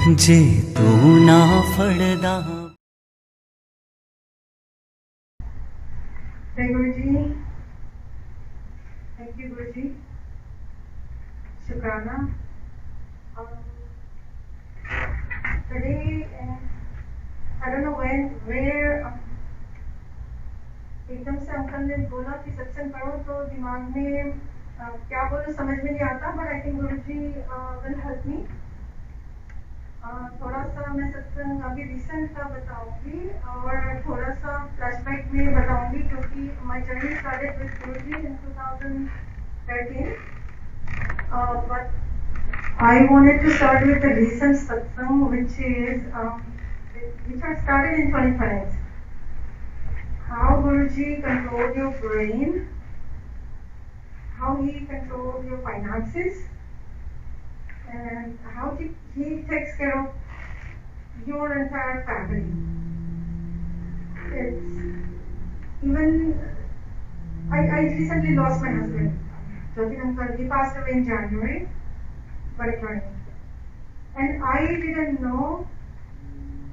जे तू ना फड़दा। जय गुरु जी, थैंक यू गुरु जी, शुक्राना। Today, I don't know where एकदम से अंकल ने बोला कि सत्संग करो, तो दिमाग में क्या बोलूं समझ में नहीं आता, but I think Guru ji will help me. थोड़ा सा मैं सत्संग अभी रिसेंट का बताऊंगी और थोड़ा सा फ्लैशबैक में बताऊंगी, क्योंकि my journey started with Guru ji in 2013, but I wanted to start with the recent satsang, which I started in 2020. How Guruji controlled your brain, how he controlled your finances, and how he takes care of your entire family. It's even I recently lost my husband. Jatin uncle, he passed away in January 2020, and I didn't know.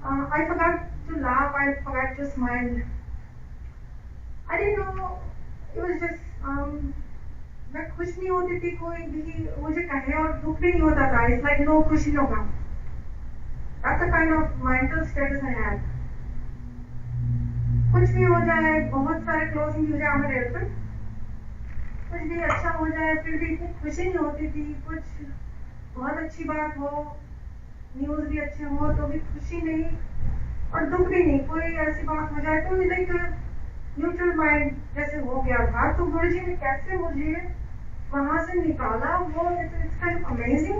I forgot to laugh. I forgot to smile. I didn't know. It was just मैं खुश नहीं होती थी, कोई भी मुझे कहे, और दुख भी नहीं होता था. It's like no खुशी no gum. That's the kind of mental status I had. कुछ भी हो जाए, बहुत सारे क्लोजिंग हो जाए हमारे घर पर, कुछ भी अच्छा हो जाए, फिर भी इतनी खुशी नहीं होती थी. कुछ बहुत अच्छी बात हो, न्यूज भी अच्छे हो, तो भी खुशी नहीं और दुख भी नहीं. कोई ऐसी बात हो जाए तो लाइक न्यूट्रल माइंड जैसे हो गया था. तो गुरु जी ने कैसे मुझे वहां से निकाला, वो it's kind of amazing.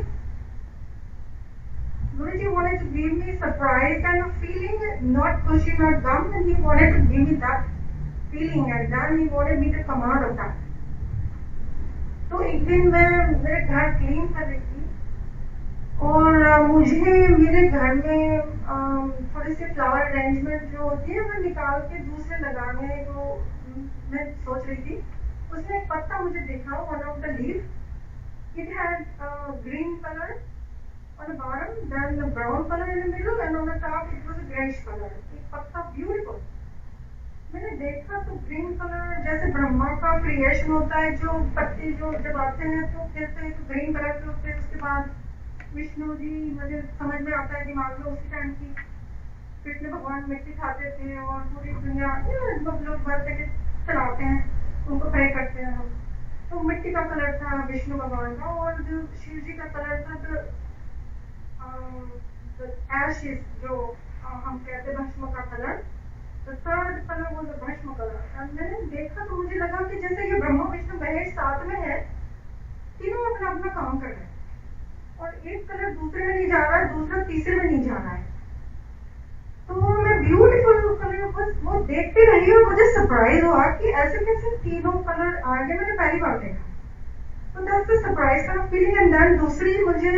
Guru ji wanted to give me surprise kind of feeling, not खुशी not gum, and he wanted to give me that feeling, and then he wanted me to come out of that. तो एक दिन मैं मेरे घर clean कर रही थी, और मुझे मेरे घर में थोड़ी सी फ्लावर अरेंजमेंट जो होती है वो निकाल के दूसरे लगाने को मैं सोच रही थी. उसमें एक पत्ता मुझे दिखा, one of the leaf. It had green colour on the bottom, then the brown color in the middle, and on the top it was a grayish color. एक पत्ता ब्यूटीफुल. मैंने देखा तो ग्रीन कलर जैसे ब्रह्मा का क्रिएशन होता है, जो पत्ते जो जब आते हैं तो कहते हैं तो ग्रीन कलर के होते हैं. उसके बाद विष्णु जी, मुझे समझ में आता है दिमाग में उसी टाइम की कृष्ण भगवान मिट्टी खाते थे और पूरी दुनिया लोग भर के चलाते हैं, उनको प्रे करते हैं हम. तो मिट्टी का कलर था विष्णु भगवान का, और जो शिव जी का कलर था the ashes, जो हम कहते हैं भस्म का colour. The third color was the भस्म color. और मैंने देखा तो मुझे लगा कि जैसे ये ब्रह्मा विष्णु महेश साथ में है, तीनों अपना अपना काम कर रहे हैं, और एक कलर दूसरे में नहीं जा रहा है, दूसरा तीसरे में नहीं जा रहा है. तो मैं ब्यूटीफुल कलर वो देखती रही, और मुझे सरप्राइज हुआ कि ऐसे कैसे तीनों कलर आ गए. मैंने पहली बार देखा, तो दैट्स द सरप्राइज का फीलिंग. एंड देन दूसरी मुझे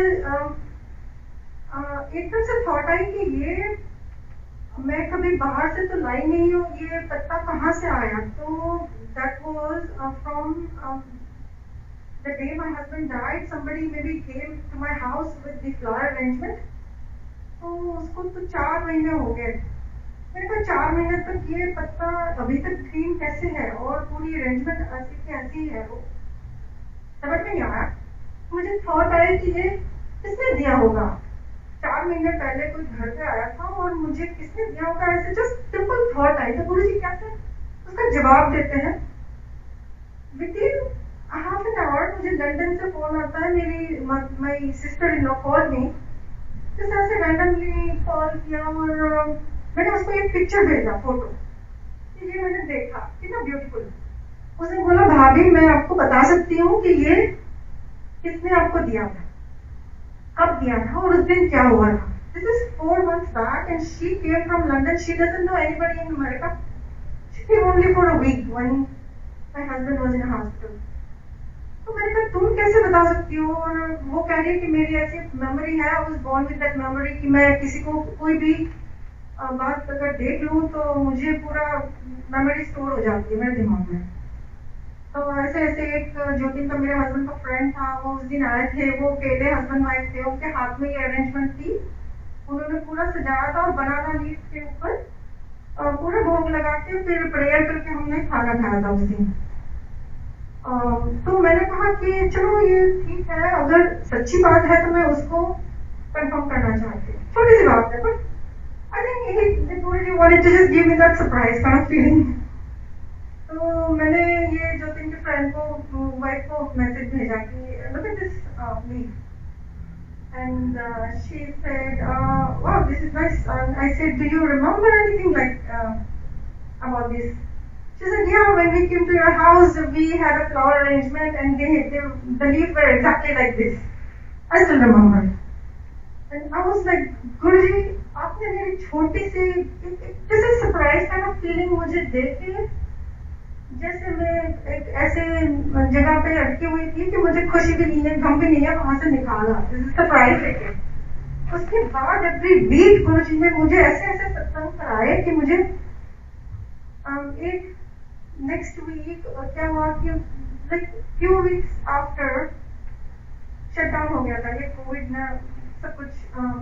एकदम से थॉट आई कि ये मैं कभी बाहर से तो लाई नहीं हूँ, ये पत्ता कहाँ से आया. तो that was from the day my husband died. Somebody maybe came to my house with the flower arrangement. तो उसको तो 4 महीने हो गए. मैंने कहा 4 महीने तक ये पत्ता अभी तक ग्रीन कैसे है, और पूरी अरेंजमेंट ऐसी की ऐसी है. वो समझ में नहीं आया. मुझे थॉट आया कि ये किसने दिया होगा. 4 महीने पहले कोई घर पे आया था और मुझे किसने दिया होगा, ऐसे जस्ट सिंपल थॉट आई. तो गुरु जी कैसे उसका जवाब देते हैं. With in half an hour मुझे लंदन से फोन आता है. मेरी my sister in law call मी. जिस तरह से रैंडमली कॉल किया, और मैंने उसको एक पिक्चर भेजा, फोटो, ये मैंने देखा कितना ब्यूटीफुल. उसने बोला भाभी मैं आपको बता सकती हूँ कि ये किसने आपको दिया था, कब दिया था, और उस दिन क्या हुआ था. This is 4 months back, and she came from London. She doesn't know anybody in America. She came only for a week when my husband was in hospital. तो मैंने कहा तुम कैसे बता सकती हो. और वो कह रही है कि मेरी ऐसी मेमोरी है, I was born with that memory, कि मैं किसी को कोई भी बात अगर देख लूँ तो मुझे पूरा मेमोरी स्टोर हो जाती है मेरे दिमाग में. तो ऐसे ऐसे एक ज्योतिन का मेरे हस्बैंड का फ्रेंड था, वो उस दिन आए थे. वो अकेले हस्बैंड वाइफ थे, उनके हाथ में ये अरेंजमेंट थी. उन्होंने पूरा सजाया था और बनाना लीफ के ऊपर पूरा भोग लगा के फिर प्रेयर करके हमने खाना खाया था उस दिन। तो मैंने कहा कि चलो ये ठीक है, अगर सच्ची बात है तो मैं उसको कंफर्म करना चाहती हूँ। छोटी सी बात है, but I think he wanted to just give me that surprise kind of feeling। तो मैंने ये ज्योतिन के फ्रेंड को, वाइफ को मैसेज भेजा कि look at this leaf, and she said, wow, this is nice। I said, do you remember anything like about this? She said, yeah, when we came to your house, we had a flower arrangement and the leaves were exactly like this। I still remember। And I was like, गुरुजी, आपने मेरी छोटी सी जैसे surprise kind of feeling मुझे देके, जैसे मैं एक ऐसे जगह पे अटकी हुई थी कि मुझे खुशी भी नहीं है, गम भी नहीं है, वहां से निकाला सरप्राइज लेके। उसके बाद एवरी वीक गुरुजी ने मुझे ऐसे ऐसे सत्संग कराए कि मुझे एक नेक्स्ट वीक क्या हुआ कि like few weeks after shutdown हो गया था, ये कोविड में सब कुछ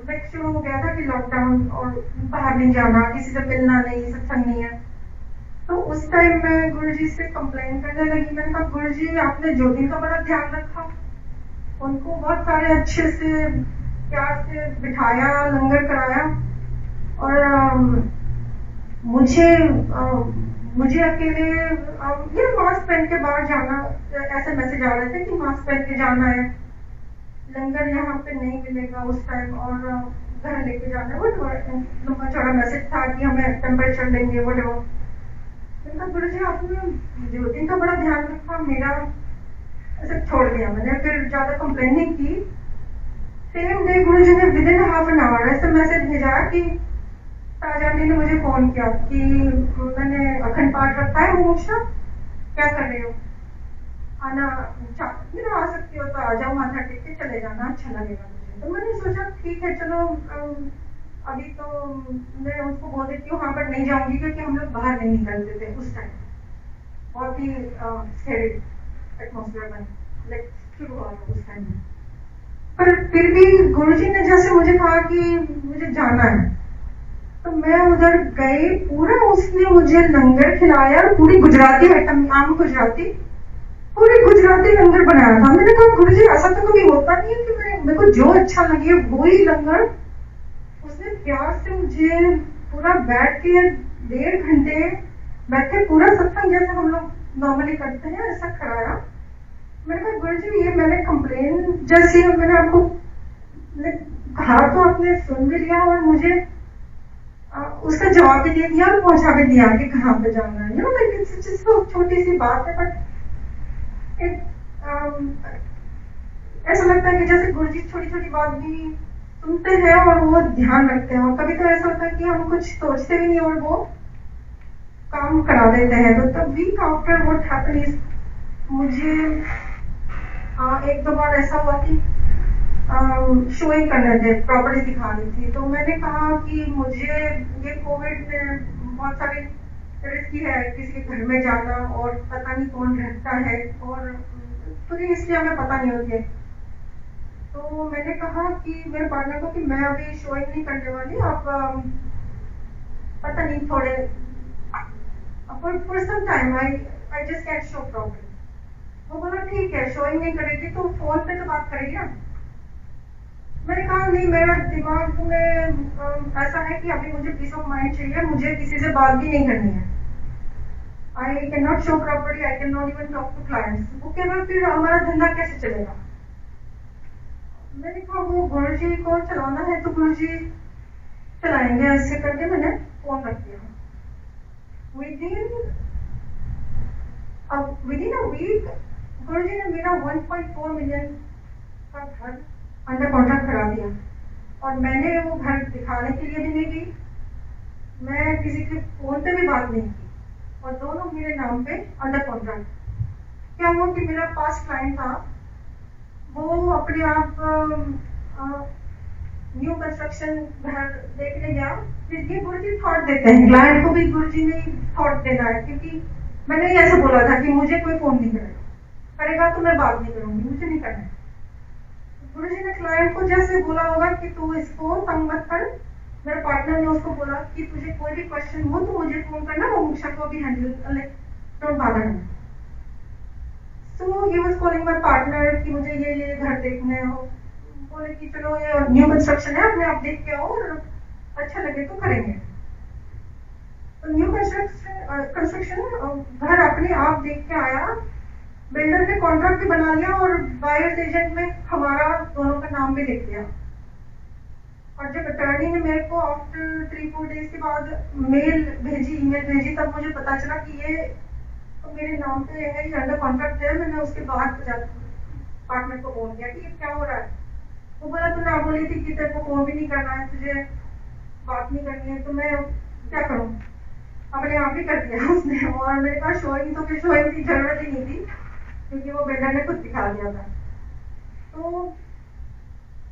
लाइक शुरू हो गया था कि लॉकडाउन और बाहर नहीं जाना, किसी से मिलना नहीं, सत्संग नहीं है। तो उस टाइम मैं गुरुजी से कंप्लेन करने लगी। मैंने कहा, गुरुजी आपने ज्योति का बड़ा ध्यान रखा, उनको बहुत सारे अच्छे से प्यार से बिठाया, लंगर कराया, और मुझे अकेले ये मास्क पहन के बाहर जाना, ऐसे मैसेज आ रहे थे कि मास्क पहन के जाना है, लंगर यहाँ पे नहीं मिलेगा उस टाइम, और घर लेके जाना है। लंबा चौड़ा मैसेज था कि हमें टेम्परेचर लेंगे वट। गुरुजी आपने ज्योति का बड़ा ध्यान रखा, मेरा ऐसे छोड़ दिया। मैंने फिर ज्यादा कंप्लेन नहीं की। सेम डे गुरुजी ने with in half an hour ऐसे मैसेज भेजा कि ताजानी ने मुझे फोन किया कि मैंने अखंड पाठ रखा है, मोक्षा क्या कर रहे हो, आना आ सकती हो तो आ जाओ, माथा टेक के चले जाना, अच्छा लगेगा मुझे। तो मैंने सोचा ठीक है, चलो अभी तो मैं उसको बोल देती हूँ हाँ, बट नहीं जाऊंगी, क्योंकि हम लोग बाहर नहीं निकलते थे उस टाइम, बहुत ही स्कैरी एटमॉस्फेयर में लाइक शुरू हुआ था उस टाइम में। पर फिर भी गुरुजी ने जैसे मुझे कहा कि मुझे जाना है, तो मैं उधर गई। पूरा उसने मुझे लंगर खिलाया, पूरी गुजराती आइटम, आम गुजराती, पूरी गुजराती लंगर बनाया था। मैंने कहा, गुरुजी ऐसा तो कभी होता नहीं है कि मेरे को जो अच्छा लगे वो ही लंगर। उसने प्यार से मुझे पूरा बैठ के 1.5 घंटे बैठे, पूरा सत्संग जैसे हम लोग नॉर्मली करते हैं ऐसा कराया। मैंने कहा, गुरुजी ये मैंने कंप्लेन जैसी मैंने आपको कहा तो आपने सुन भी लिया, और मुझे उसका जवाब भी दे दिया और पहुंचा भी दिया कि कहाँ पे जाना है। छोटी सी बात है, बट ऐसा लगता है कि जैसे गुरुजी छोटी छोटी बात भी सुनते हैं और वो ध्यान रखते हैं। और कभी तो ऐसा होता है कि हम कुछ सोचते भी नहीं और वो काम करा देते हैं। तो तब week after what happened is, मुझे 1-2 बार ऐसा हुआ कि शोइंग करने थे, प्रॉपर्टी दिखानी थी। तो मैंने कहा कि मुझे ये कोविड में बहुत सारी रिस्की है, किसी के घर में जाना, और पता नहीं कौन रहता है, और पूरी हिस्ट्री हमें पता नहीं होती है। तो मैंने कहा कि मेरे पार्टनर को कि मैं अभी शोइंग नहीं करने वाली, आप पता नहीं थोड़े for some time I just can show property. वो बोला ठीक है, शोइंग नहीं करेगी तो फोन पे तो बात करेगी ना। मैंने कहा नहीं, मेरा दिमाग में ऐसा है कि अभी मुझे पीस ऑफ माइंड चाहिए, मुझे किसी से बात भी नहीं करनी है। I can not show property, I can not even talk to clients. वो केवल फिर हमारा धंधा कैसे चलेगा। मैंने कहा वो गुरुजी को चलाना है तो गुरुजी चलाएंगे, ऐसे करके मैंने फोन रख दिया। विदिन अ वीक गुरुजी ने मेरा 1.4 मिलियन का घर अंडर कॉन्ट्रैक्ट करा दिया, और मैंने वो घर दिखाने के लिए भी नहीं गई, मैं किसी के फोन पे भी बात नहीं की, और दोनों मेरे नाम पे अंडर कॉन्ट्रैक्ट। क्या हुआ कि मेरा पास क्लाइंट था, वो अपने आप न्यू कंस्ट्रक्शन घर देखने गया। ये गुरुजी थॉट देते हैं, क्लाइंट को भी गुरुजी ने थॉट देना है, क्योंकि मैंने ऐसा बोला था कि मुझे कोई फोन नहीं करेगा तो मैं बात नहीं करूंगी, मुझे नहीं करना है। गुरुजी ने क्लाइंट को जैसे बोला होगा कि तू इसको तंग मत कर, मेरे पार्टनर ने उसको बोला कि तुझे कोई भी क्वेश्चन हो तो मुझे फोन करना, वो मुक्षा को भी handle like don't bother him. So he was calling my partner कि मुझे ये घर देखने हो, बोले कि चलो ये न्यू कंस्ट्रक्शन है, अपने आप देख के आओ और अच्छा लगे तो करेंगे। तो न्यू कंस्ट्रक्शन घर अपने आप देख के आया, बिल्डर ने कॉन्ट्रैक्ट भी बना लिया और बायर्स एजेंट में हमारा दोनों का नाम भी लिख दिया। और जब अटॉर्नी ने मेरे को आफ्टर 3-4 डेज के बाद ईमेल भेजी, तब मुझे पता चला कि ये तो मेरे नाम पे है, ये अंडर कॉन्ट्रैक्ट है। मैंने उसके बाद पार्टनर को फोन किया कि ये क्या हो रहा है। वो बोला तू ना बोली थी कि तेरे को फोन भी नहीं करना है, तुझे बात नहीं करनी है, तो मैं क्या करूं, अपने आप ही कर दिया उसने। और मेरे पास शोइंग तो फिर शोइंग की जरूरत ही नहीं थी क्योंकि वो बिल्डर ने खुद दिखा दिया था। तो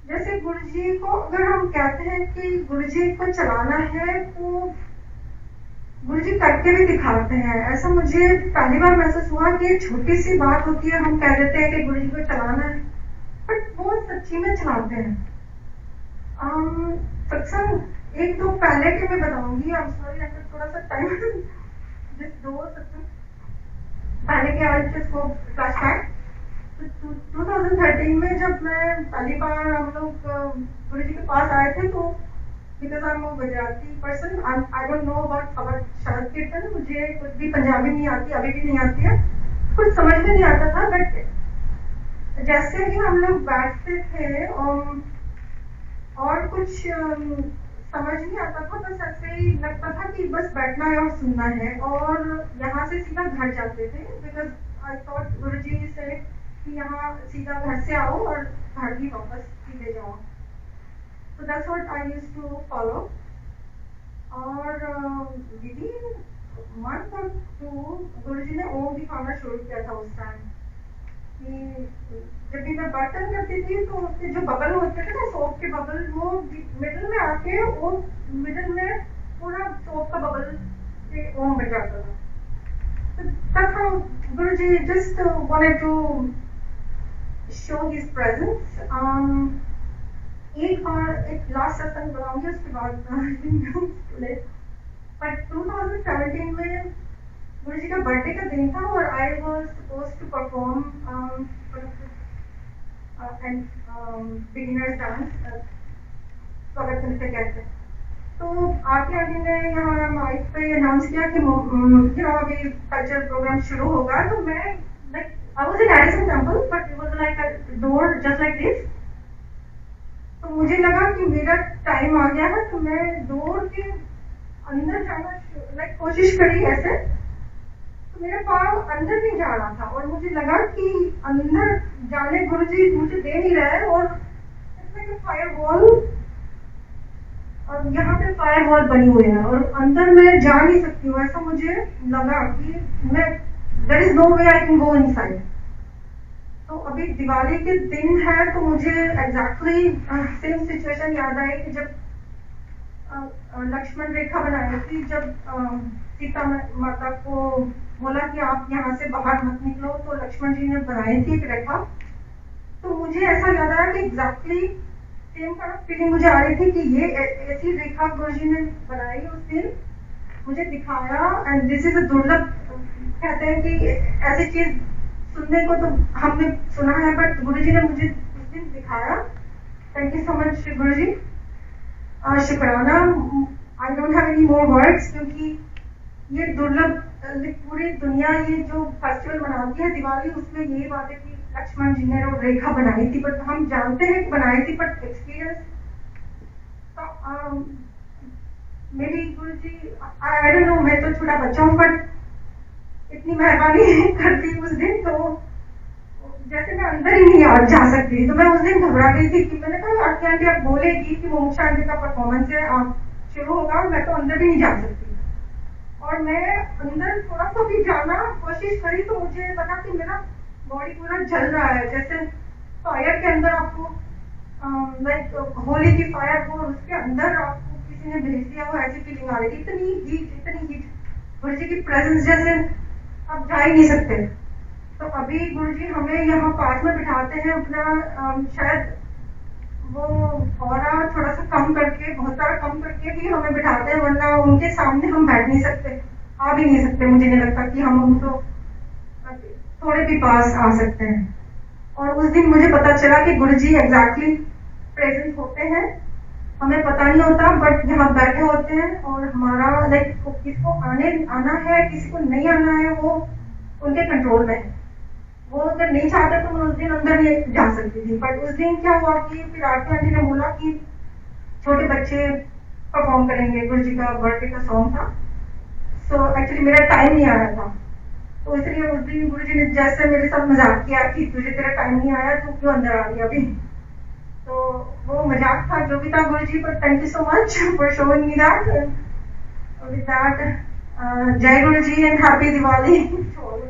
जैसे गुरुजी को अगर हम कहते हैं कि गुरुजी को चलाना है तो गुरुजी करके भी दिखाते हैं। ऐसा मुझे पहली बार महसूस हुआ कि छोटी सी बात होती है, हम कह देते हैं कि गुरुजी को चलाना है, बट वो सच्ची में चलाते हैं। सत्संग 1-2 पहले के मैं बताऊंगी, आई एम सॉरी अगर थोड़ा सा टाइम जिस 2 सत्संग पहले के आज जिसको फ्लैशबैक। 2013 में जब मैं पहली बार हम लोग गुरुजी के पास आए थे, तो because I am a Gujarati person, I don't know about Sharad Kirtan, मुझे कुछ भी पंजाबी नहीं आती, अभी भी नहीं आती है, कुछ समझ में नहीं आता था। बट जैसे ही हम लोग बैठते थे और कुछ समझ नहीं आता था, बस ऐसे ही लगता था कि बस बैठना है और सुनना है, और यहाँ से सीधा घर जाते थे। बिकॉज आई थॉट गुरुजी से कि यहाँ सीधा घर से आओ और घर भी वापस सीधे जाओ। So that's what I used to follow. और दीदी मंथ और 2 गुरुजी ने ओम दिखाना शुरू किया था उस टाइम कि जब भी मैं बर्तन करती थी तो उसके जो बबल होते थे ना, सोप के बबल, वो मिडिल में आके वो मिडिल में पूरा सोप का बबल से ओम बन जाता था। So that's how Guruji just wanted to show his presence. एक लास्ट सत्संग बनाऊंगी उसके बाद। बट 2017 में गुरुजी का बर्थडे का दिन था और I was supposed to perform and beginners dance, स्वागत नृत्य कहते हैं। तो आरती ने यहाँ माइक पे अनाउंस किया कि अभी कल्चरल प्रोग्राम शुरू होगा। तो मैं like I was in Edison temple, but it was like a door just like this. तो मुझे लगा कि मेरा टाइम आ गया है, तो मैं डोर के अंदर जाना लाइक कोशिश करी ऐसे, तो मेरा पाँव अंदर नहीं जा रहा था और मुझे लगा कि अंदर जाने गुरुजी मुझे दे नहीं रहे, और फायर वॉल, और यहाँ पे फायर वॉल बनी हुई है और अंदर मैं जा नहीं सकती हूँ। ऐसा मुझे लगा कि मैं there is no way I can go inside. तो अभी दिवाली के दिन है, तो मुझे एग्जैक्टली सेम सिचुएशन याद आई कि जब लक्ष्मण रेखा बनाई थी, जब सीता माता को बोला कि आप यहाँ से बाहर मत निकलो, तो लक्ष्मण जी ने बनाई थी एक रेखा। तो मुझे ऐसा याद आया कि एग्जैक्टली सेम का फीलिंग मुझे आ रही थी कि ये ऐसी रेखा गुरुजी ने बनाई उस दिन, मुझे दिखाया। एंड दिस इज अ दुर्लभ, कहते हैं कि ऐसी चीज सुनने को तो हमने सुना है, बट गुरुजी ने मुझे उस दिन दिखाया। थैंक यू सो मच गुरुजी, शुक्राना। I don't have any more words, क्योंकि ये दुर्लभ, पूरी दुनिया ये जो फेस्टिवल मनाती है दिवाली, उसमें यही बात है कि लक्ष्मण जी ने वो रेखा बनाई थी, बट हम जानते हैं कि बनाई थी, बट एक्सपीरियंस मेरी गुरुजी, आई डोंट नो, मैं तो छोटा बच्चा हूँ, बट इतनी मेहरबानी करती उस दिन, तो जैसे मैं अंदर ही नहीं जा सकती। तो मैं उस दिन घबरा गई थी कि मैंने कहा आरती आंटी आप बोलेगी कि मोक्षा आंटी का परफॉर्मेंस है, आप शुरू होगा, मैं तो अंदर भी नहीं जा सकती। और मैं अंदर थोड़ा सा भी जाना कोशिश करी तो मुझे लगा कि मेरा बॉडी पूरा जल रहा है, जैसे फायर के अंदर आपको लाइक होली की फायर हो, उसके अंदर आपको किसी ने भेज दिया हो, ऐसी फीलिंग आ रही थी। इतनी हीट गुरुजी की प्रेजेंस, जैसे आप जा ही नहीं सकते। तो अभी गुरुजी हमें यहाँ पास में बिठाते हैं, अपना शायद वो और थोड़ा सा कम करके, बहुत सारा कम करके भी हमें बिठाते हैं, वरना उनके सामने हम बैठ नहीं सकते, आ भी नहीं सकते। मुझे नहीं लगता कि हम उनको थोड़े भी पास आ सकते हैं। और उस दिन मुझे पता चला कि गुरुजी एग्जैक्टली प्रेजेंट होते हैं, हमें पता नहीं होता, बट यहाँ बैठे होते हैं और हमारा लाइक किसको आना है, किसी को नहीं आना है, वो उनके कंट्रोल में है। वो अगर नहीं चाहते तो मैं उस दिन अंदर नहीं जा सकती थी। बट उस दिन क्या हुआ कि फिर आरती आंटी ने बोला कि छोटे बच्चे परफॉर्म करेंगे, गुरुजी का बर्थडे का सॉन्ग था। सो एक्चुअली मेरा टाइम नहीं आया था, तो इसलिए उस दिन गुरुजी ने जैसे मेरे साथ मजाक किया कि तुझे तेरा टाइम नहीं आया, तू क्यों अंदर आ रही अभी। तो वो मजाक था, जो भी था गुरुजी, but thank you so much for showing me that. With that, जय गुरुजी एंड हैप्पी दिवाली।